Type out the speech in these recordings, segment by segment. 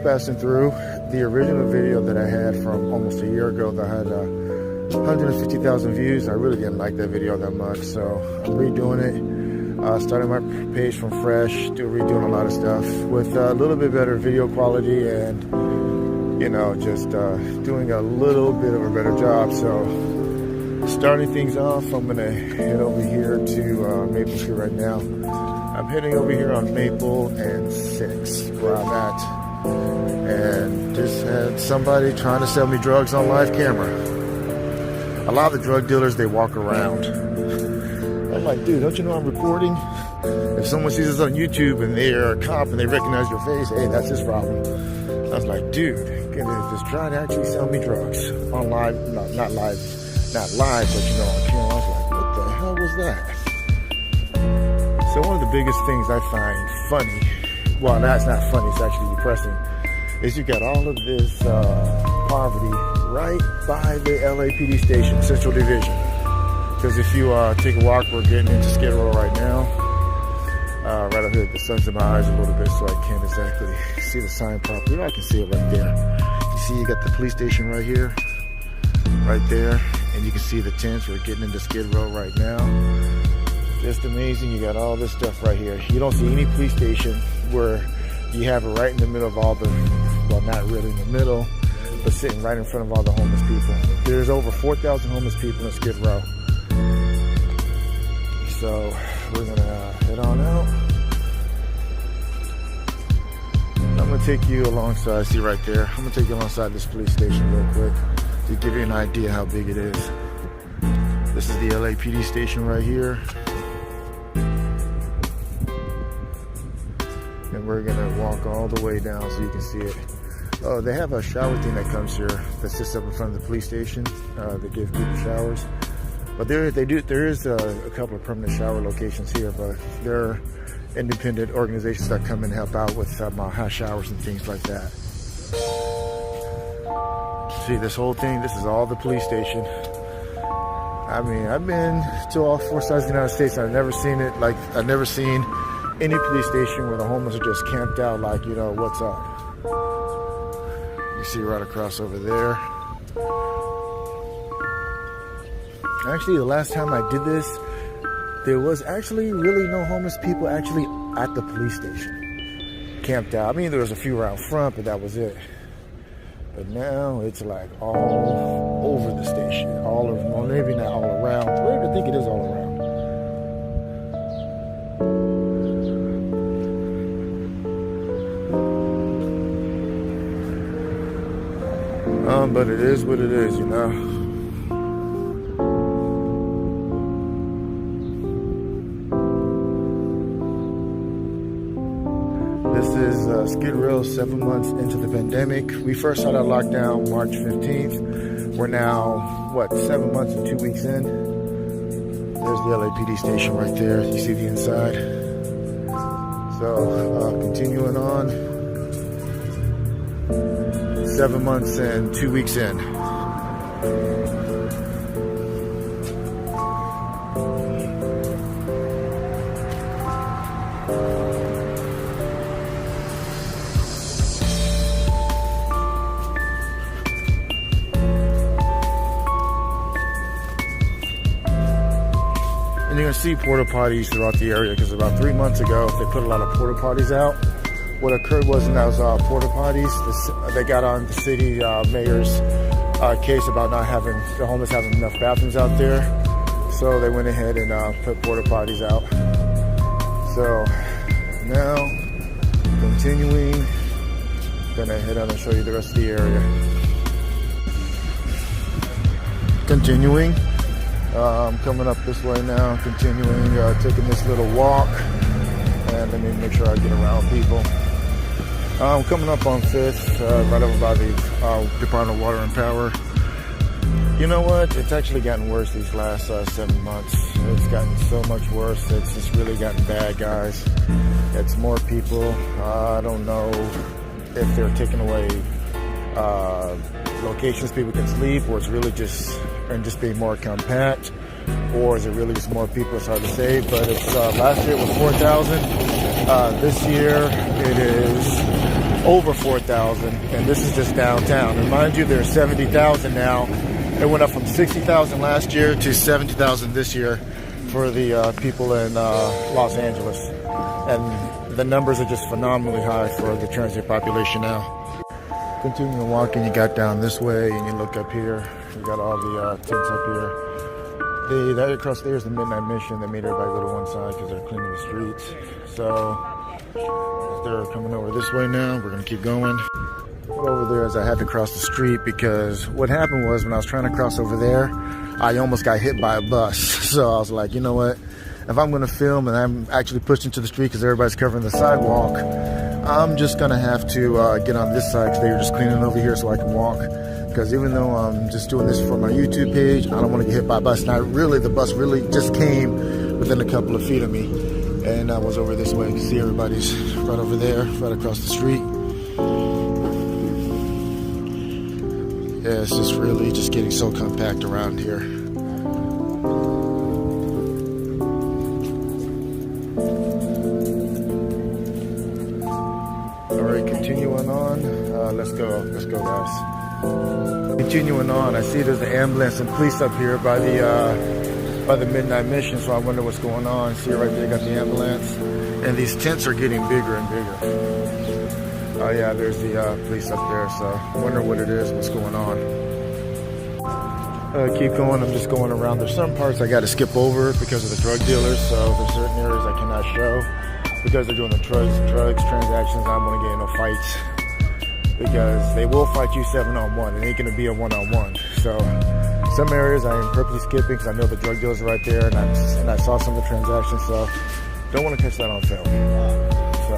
just passing through. The original video that I had from almost a year ago that had 150,000 views, I really didn't like that video that much, so I'm redoing it. Starting my page from fresh, redoing a lot of stuff with a little bit better video quality and, you know, just doing a little bit of a better job. So starting things off, I'm gonna head over here to Maple Street right now. I'm heading over here on Maple and 6 where I'm at, and just had somebody trying to sell me drugs on live camera. A lot of the drug dealers, they walk around. I'm like, dude, don't you know I'm recording? If someone sees us on YouTube and they're a cop and they recognize your face, hey, that's his problem. I was like, dude, you're gonna just try to actually sell me drugs on live, not live, but you know, on camera. I was like, what the hell was that? So one of the biggest things I find funny, well, that's not funny, it's actually depressing, is you got all of this poverty right by the LAPD station, Central Division. Because if you take a walk, we're getting into Skid Row right now. Right up here, the sun's in my eyes a little bit, so I can't exactly see the sign properly. I can see it right there. You see, you got the police station right here, right there, and you can see the tents. We're getting into Skid Row right now. Just amazing. You got all this stuff right here. You don't see any police station where you have it right in the middle of all the, well, not really in the middle, but sitting right in front of all the homeless people. There's over 4,000 homeless people in Skid Row. So we're gonna head on out. I'm gonna take you alongside, see right there, I'm gonna take you alongside this police station real quick to give you an idea how big it is. This is the LAPD station right here. And we're gonna walk all the way down so you can see it. Oh, they have a shower thing that comes here that sits up in front of the police station. They give people showers. But there is a couple of permanent shower locations here, but they're independent organizations that come and help out with hot showers and things like that. See, this whole thing, this is all the police station. I mean, I've been to all 4 sides of the United States, and I've never seen it, like, I've never seen any police station where the homeless are just camped out like, you know, what's up. You see right across over there. Actually, the last time I did this, there was actually really no homeless people actually at the police station, camped out. I mean, there was a few around front, but that was it. But now it's like all over the station, all over, well, maybe not all around. I think it is all around. But it is what it is, you know. This is Skid Row 7 months into the pandemic. We first started lockdown March 15th. We're now, what, 7 months and 2 weeks in. There's the LAPD station right there. You see the inside. So, continuing on. 7 months and 2 weeks in. And you're gonna see porta potties throughout the area because about 3 months ago they put a lot of porta potties out. What occurred was in those porta potties, they got on the city mayor's case about not having the homeless having enough bathrooms out there, so they went ahead and put porta potties out. So now continuing, gonna head on and show you the rest of the area. Continuing. I'm coming up this way now, continuing, taking this little walk, and let me make sure I get around people. I'm coming up on 5th, right over by the Department of Water and Power. You know what? It's actually gotten worse these last 7 months. It's gotten so much worse. It's just really gotten bad, guys. It's more people. I don't know if they're taking away locations people can sleep, or it's really just being more compact, or is it really just more people? It's hard to say, but it's last year it was 4,000. This year it is over 4,000, and this is just downtown. And mind you, there's 70,000 now. It went up from 60,000 last year to 70,000 this year for the people in Los Angeles. And the numbers are just phenomenally high for the transient population now. Continuing walking, you got down this way and you look up here. You got all the tents up here. That across there is the Midnight Mission. They made everybody go to one side because they're cleaning the streets. So they're coming over this way now. We're gonna keep going. Over there is I had to cross the street because what happened was when I was trying to cross over there, I almost got hit by a bus. So I was like, you know what? If I'm gonna film and I'm actually pushed into the street because everybody's covering the sidewalk, I'm just gonna have to get on this side because they were just cleaning over here so I can walk. Because even though I'm just doing this for my YouTube page, I don't want to get hit by a bus. Now, the bus really just came within a couple of feet of me, and I was over this way. You can see everybody's right over there, right across the street. Yeah, it's just really just getting so compact around here. All right, continuing on. Let's go, guys. Continuing on, I see there's an ambulance and police up here by the Midnight Mission, so I wonder what's going on. See right there, got the ambulance, and these tents are getting bigger and bigger. Oh yeah, there's the police up there, so I wonder what it is, what's going on. Keep going, I'm just going around. There's some parts I got to skip over because of the drug dealers, so there's certain areas I cannot show because they're doing the drugs transactions. I don't want to get in no fights, because they will fight you 7-on-1. It ain't gonna be a 1-on-1. So some areas I am purposely skipping because I know the drug dealers are right there, and I saw some of the transactions, so don't want to catch that on film. So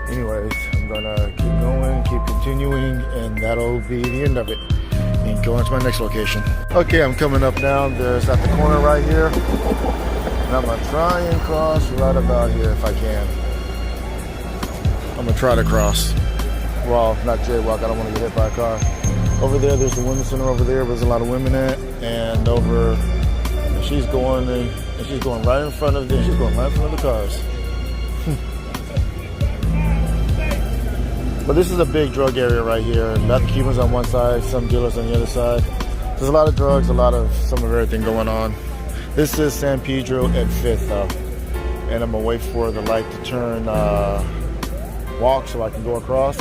anyways, I'm gonna keep going, keep continuing, and that'll be the end of it. And go on to my next location. Okay, I'm coming up now. There's at the corner right here. And I'm gonna try and cross right about here if I can. I'm gonna try to cross. Well, not jaywalk, I don't want to get hit by a car. Over there, there's the women's center over there where there's a lot of women at, and she's going right in front of the cars. But this is a big drug area right here. A lot of Cubans on one side, some dealers on the other side. There's a lot of drugs, some of everything going on. This is San Pedro and 5th though. And I'm gonna wait for the light to turn walk so I can go across.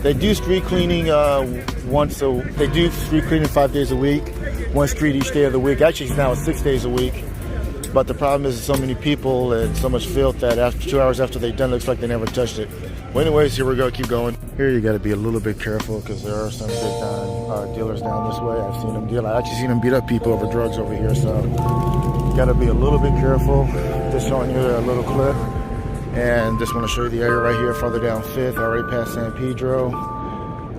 They do street cleaning they do street cleaning 5 days a week, one street each day of the week. Actually, now it's 6 days a week. But the problem is so many people and so much filth that after 2 hours after they've done, it looks like they never touched it. Well, anyways, here we go, keep going. Here you got to be a little bit careful because there are some big time dealers down this way. I've seen them deal. I actually seen them beat up people over drugs over here, so you got to be a little bit careful. Just showing you a little clip. And just want to show you the area right here, farther down 5th. I already passed San Pedro.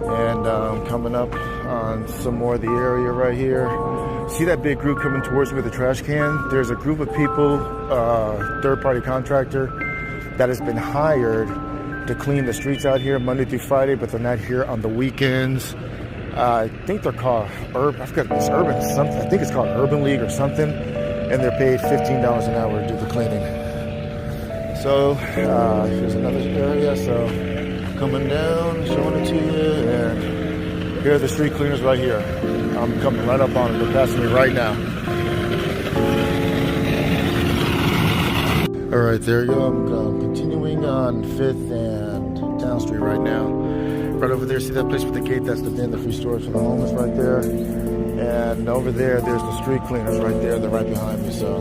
And coming up on some more of the area right here. See that big group coming towards me with a trash can? There's a group of people, third-party contractor, that has been hired to clean the streets out here Monday through Friday, but they're not here on the weekends. I think they're called I forgot if it's Urban something. I think it's called Urban League or something. And they're paid $15 an hour to do the cleaning. So here's another area. So coming down, showing it to you, and here are the street cleaners right here. I'm coming right up on them. They're passing me right now. All right, there you go. I'm continuing on 5th and Town Street right now. Right over there, see that place with the gate? That's the bin, the free storage for the homeless right there. And over there, there's the street cleaners right there. They're right behind me, so.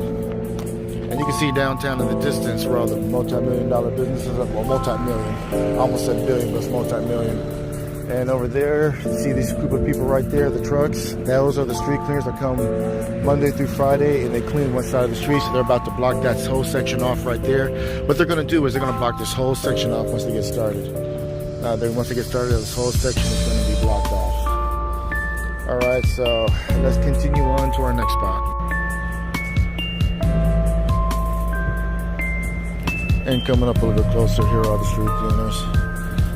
And you can see downtown in the distance where all the multi-million-dollar businesses are. Well, multi-million. I almost said billion, but it's multi-million. And over there, you see this group of people right there, the trucks. Those are the street cleaners that come Monday through Friday, and they clean one side of the street, so they're about to block that whole section off right there. What they're going to do is they're going to block this whole section off once they get started. Once they get started, this whole section is going to be blocked off. All right, so let's continue on to our next spot. And coming up a little bit closer, here are all the street cleaners.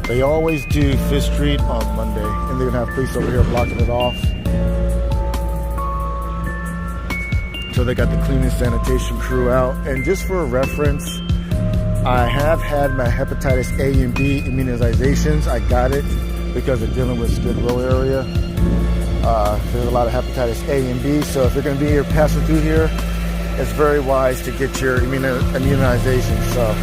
They always do 5th Street on Monday, and they're gonna have police over here blocking it off. So they got the cleaning sanitation crew out. And just for a reference, I have had my hepatitis A and B immunizations. I got it because of dealing with Skid Row area. There's a lot of hepatitis A and B, so if you're going to be here passing through here, it's very wise to get your immunization. So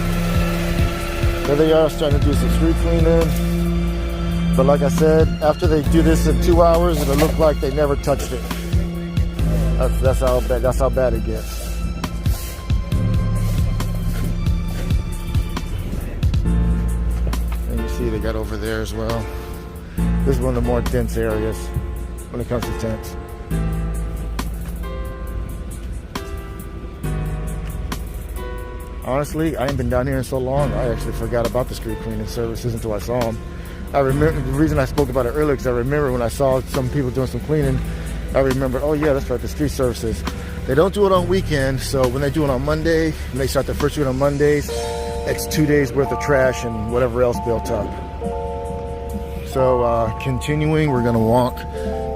there they are, starting to do some street cleaning. But like I said, after they do this in 2 hours, it'll look like they never touched it. That's how bad it gets. And you see they got over there as well. This is one of the more dense areas when it comes to tents. Honestly, I ain't been down here in so long, I actually forgot about the street cleaning services until I saw them. I remember, the reason I spoke about it earlier, because I remember when I saw some people doing some cleaning, I remember, oh yeah, that's right, the street services. They don't do it on weekends, so when they do it on Monday, when they start their first week on Mondays, it's 2 days worth of trash and whatever else built up. So continuing, we're gonna walk.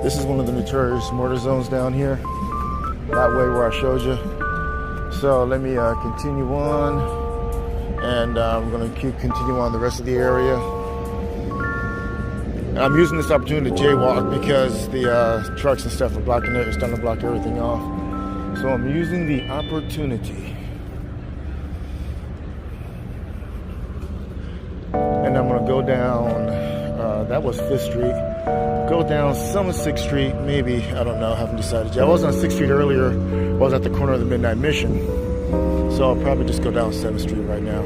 This is one of the notorious mortar zones down here, that way where I showed you. So let me continue on, and I'm gonna continue on the rest of the area. And I'm using this opportunity to jaywalk because the trucks and stuff are blocking it. It's starting to block everything off. So I'm using the opportunity. And I'm gonna go down, that was 5th Street. Go down some of 6th Street, maybe, I don't know, I haven't decided yet. I was on 6th Street earlier, I was at the corner of the Midnight Mission. So I'll probably just go down 7th Street right now.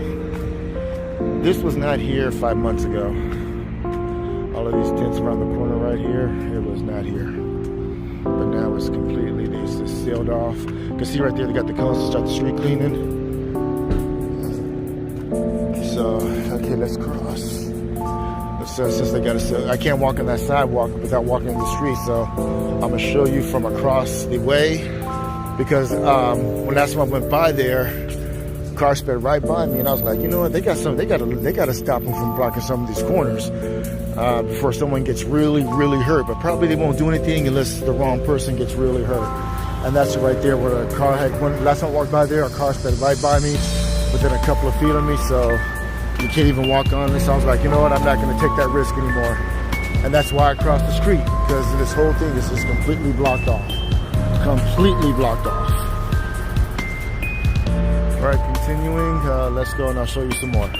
This was not here 5 months ago. All of these tents around the corner right here, it was not here. But now it's completely, they just sealed off. You can see right there, they got the cones to start the street cleaning. So, okay, let's cross. Since they got to, I can't walk on that sidewalk without walking in the street, so I'm gonna show you from across the way, because when last time I went by there, car sped right by me, and I was like, you know what, they got to stop them from blocking some of these corners before someone gets really hurt. But probably they won't do anything unless the wrong person gets really hurt. And that's right there where the car had, last time I walked by there, a car sped right by me within a couple of feet of me, so you can't even walk on this. So I was like, you know what, I'm not going to take that risk anymore. And that's why I crossed the street, because this whole thing is just completely blocked off. Completely blocked off. All right, continuing, let's go and I'll show you some more.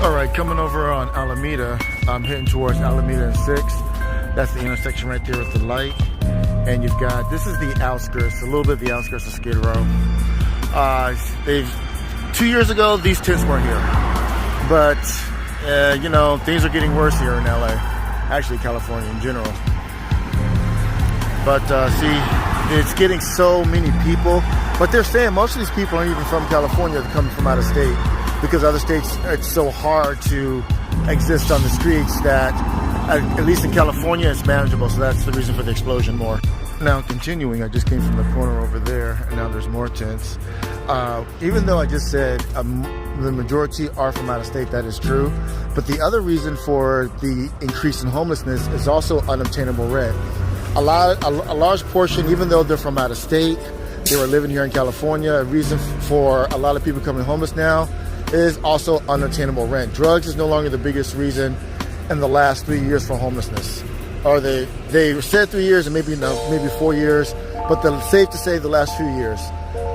All right, coming over on Alameda, I'm heading towards Alameda and 6th. That's the intersection right there with the light. And you've got, this is the outskirts, a little bit of the outskirts of Skid Row. 2 years ago, these tents weren't here. But, you know, things are getting worse here in LA. Actually, California in general. But see, it's getting so many people. But they're saying most of these people aren't even from California, they're coming from out of state. Because other states, it's so hard to exist on the streets that, at least in California, it's manageable. So that's the reason for the explosion more. Now, continuing, I just came from the corner over there, and now there's more tents. Even though I just said the majority are from out of state, that is true. But the other reason for the increase in homelessness is also unobtainable rent. A large portion, even though they're from out of state, they were living here in California. A reason for a lot of people becoming homeless now is also unobtainable rent. Drugs is no longer the biggest reason in the last 3 years for homelessness. Or they said 3 years and maybe 4 years, but it's safe to say the last few years.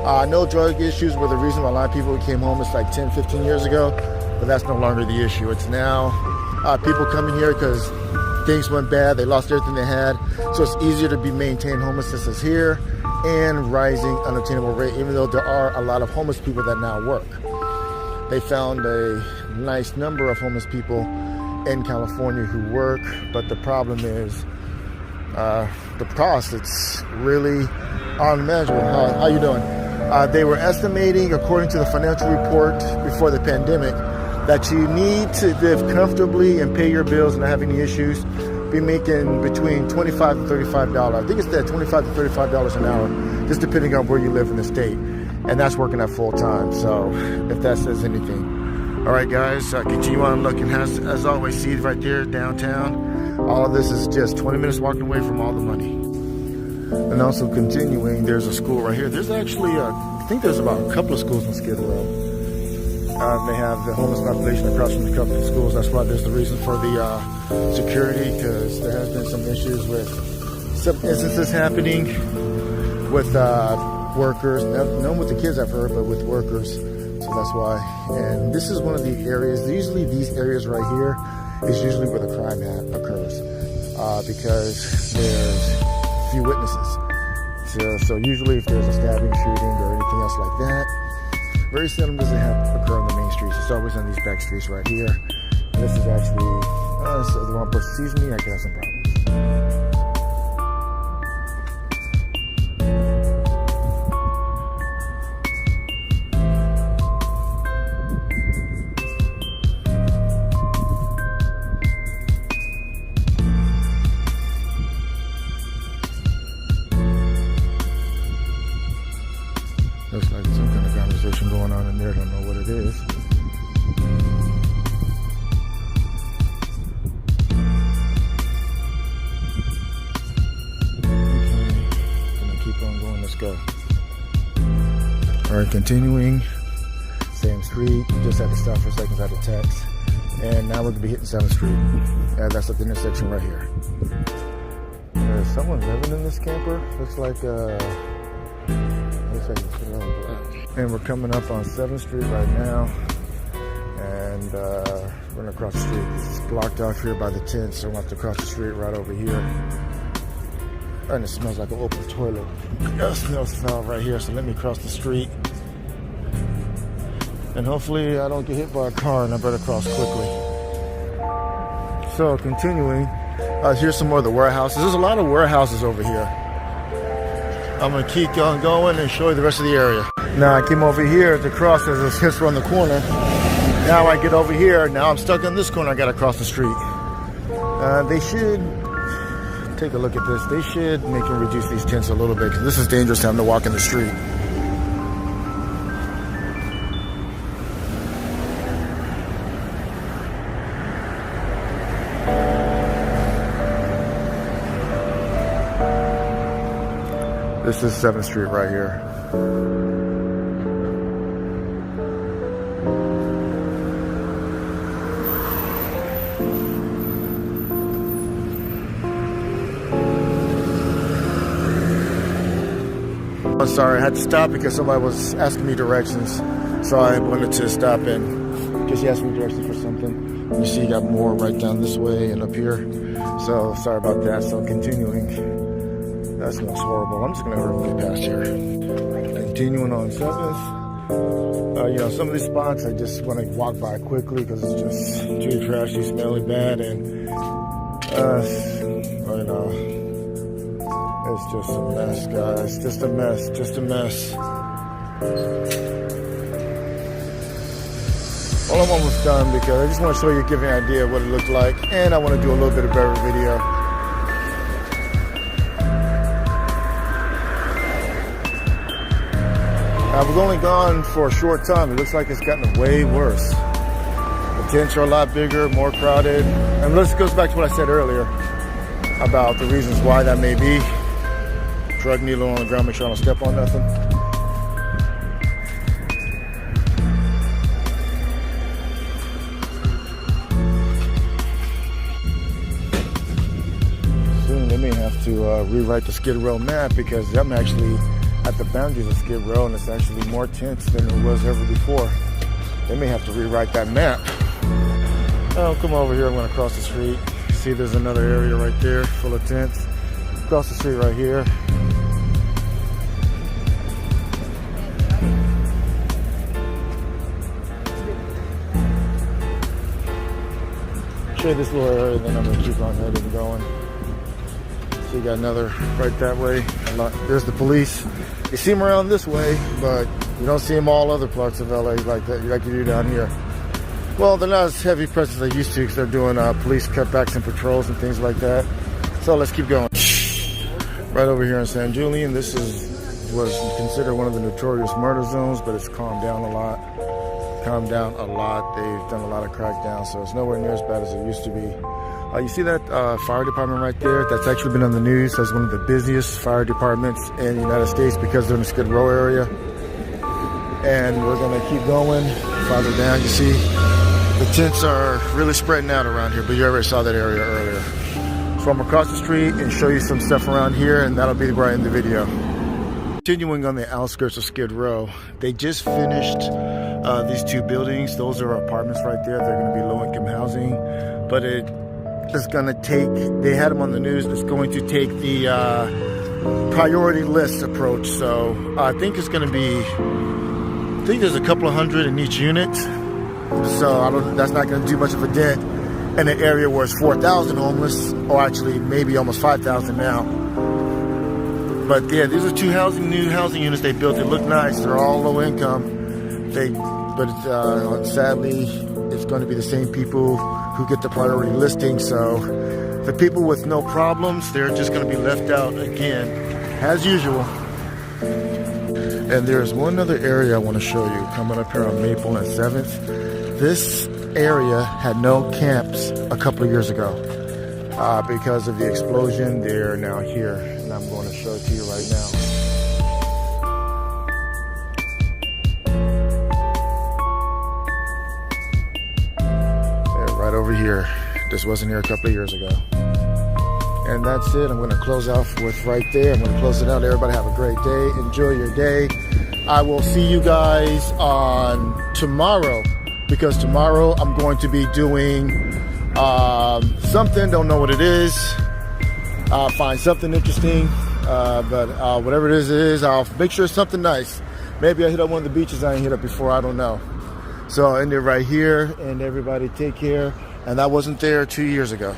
I know drug issues were the reason why a lot of people became homeless like 10, 15 years ago, but that's no longer the issue. It's now people coming here because things went bad, they lost everything they had, so it's easier to be maintained homelessness is here, and rising unobtainable rate, even though there are a lot of homeless people that now work. They found a nice number of homeless people in California who work, but the problem is the cost. It's really unmanageable. How you doing? They were estimating, according to the financial report before the pandemic, that you need to live comfortably and pay your bills and not have any issues, be making between $25 to $35. I think it's that $25 to $35 an hour, just depending on where you live in the state. And that's working at full time, so if that says anything. All right, guys, continue on looking. As always, see it right there, downtown. All of this is just 20 minutes walking away from all the money. And also continuing, there's a school right here. There's actually, I think there's about a couple of schools in Skid Row. They have the homeless population across from the couple of schools. That's why there's the reason for the security, because there has been some issues with some instances happening with workers. None with the kids, I've heard, but with workers. So that's why. And this is one of the areas, usually these areas right here is usually where the crime occurs, because there's few witnesses. So usually if there's a stabbing, shooting, or anything else like that, very seldom does it occur on the main streets. It's always on these back streets right here. And this is actually, so the wrong person sees me, I could have some problems. Looks like some kind of conversation going on in there. Don't know what it is. Okay, gonna keep on going. Let's go. All right, continuing. Same street. Just had to stop for a second. Had a text, and now we're gonna be hitting 7th Street. That's at the intersection right here. There's someone living in this camper. Looks like and we're coming up on 7th Street right now, and we're gonna cross the street. This is blocked off here by the tent, so we'll have to cross the street right over here. And it smells like an open toilet. It smells foul right here, so let me cross the street. And hopefully I don't get hit by a car, and I better cross quickly. So continuing, here's some more of the warehouses. There's a lot of warehouses over here. I'm gonna keep on going and show you the rest of the area. Now I came over here to cross as it's just around the corner. Now I get over here. Now I'm stuck in this corner. I gotta cross the street. They should take a look at this. They should make and reduce these tents a little bit, because this is dangerous time to walk in the street. This is 7th Street right here. I'm sorry, I had to stop because somebody was asking me directions. So I wanted to stop and because he asked me directions for something. You see, you got more right down this way and up here. So sorry about that. So continuing. That smells horrible. I'm just gonna hurry past here. Continuing on 7th. You know, some of these spots I just want to walk by quickly because it's just too trashy, smelly, bad, and you know, it's just a mess, guys. Just a mess. Just a mess. Well, I'm almost done because I just want to show you, give you an idea of what it looked like, and I want to do a little bit of better video. I was only gone for a short time. It looks like it's gotten way worse. The tents are a lot bigger, more crowded. And this goes back to what I said earlier about the reasons why that may be. Drug needle on the ground, make sure I don't step on nothing. Soon they may have to rewrite the Skid Row map, because I'm actually at the boundaries of Skid Row, and it's actually more tents than it was ever before. They may have to rewrite that map. Oh, come over here. I'm going to cross the street. See, there's another area right there full of tents. Cross the street right here. Show you this little area, then I'm going to keep on heading and going. So you got another right that way. There's the police. You see them around this way, but you don't see them all other parts of LA like that, like you do down here. Well, they're not as heavy presence as they used to, because they're doing police cutbacks and patrols and things like that. So let's keep going. Right over here in San Julian, this was considered one of the notorious murder zones, but it's calmed down a lot. Calmed down a lot. They've done a lot of crackdown, so it's nowhere near as bad as it used to be. You see that fire department right there? That's actually been on the news as one of the busiest fire departments in the United States because they're in the Skid Row area. And we're gonna keep going. farther down, you see the tents are really spreading out around here, but you already saw that area earlier. So I'm across the street and show you some stuff around here, and that'll be where I end the video. Continuing on the outskirts of Skid Row, they just finished these two buildings. Those are apartments right there. They're going to be low-income housing, but it's going to take, they had them on the news, it's going to take the priority list approach. So I think it's going to be, I think there's a couple of hundred in each unit. So that's not going to do much of a dent in an area where it's 4,000 homeless, or actually maybe almost 5,000 now. But yeah, these are two new housing units they built. They look nice. They're all low income. But sadly, it's going to be the same people who get the priority listing. So the people with no problems, they're just going to be left out again, as usual. And there's one other area I want to show you coming up here on Maple and 7th. This area had no camps a couple of years ago. Because of the explosion, they're now here, and I'm going to show it to you right now. They're right over here. This wasn't here a couple of years ago. And that's it. I'm going to close off with right there. I'm going to close it out. Everybody have a great day. Enjoy your day. I will see you guys on tomorrow, because tomorrow I'm going to be doing something, don't know what it is. I'll find something interesting, but whatever it is, I'll make sure it's something nice. Maybe I'll hit up one of the beaches I ain't hit up before, I don't know. So I'll end it right here, and everybody take care. And that wasn't there 2 years ago.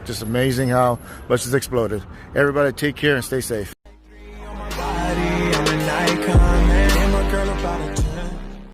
Just amazing how much has exploded. Everybody take care and stay safe.